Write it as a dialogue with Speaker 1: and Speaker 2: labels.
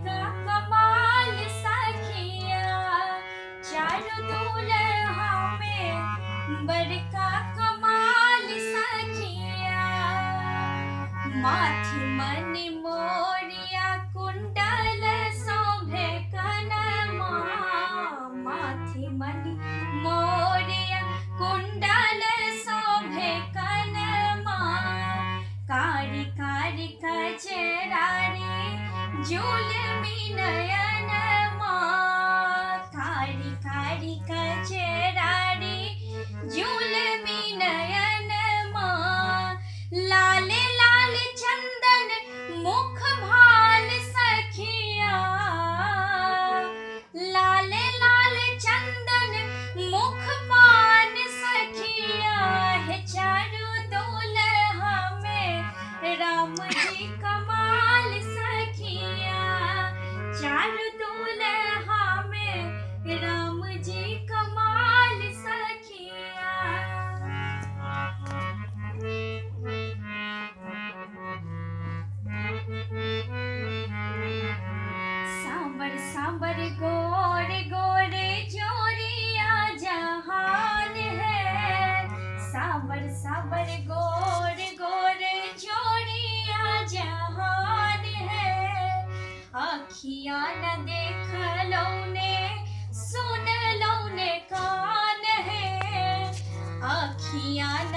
Speaker 1: का कमाल सखिया, चारों दूल्हा में बड़का कमाल सखिया। माथि मणि मोरिया कुंडल शोभे कनमा, माथि मणि मोरिया कुंडल शोभे कनमा। कारी कारी कचरारी जुलमी नयनमा, कारी कारी कचरारी जुलमी नयनमा। लाले लाल चंदन मुख भाल सखिया, लाले लाल चंदन मुख मान सखिया। है चारों दूल्हा में राम जी कमाल सखिया, चारों दूल्हा में राम जी कमाल सखिया। सांबर सांबर गोरे गोरे जोरिया जहान है, सांबर सांबर गोरे गोरे जोरिया जहान है। आखियां न देख लौने सुन लौने कान है, आखियां न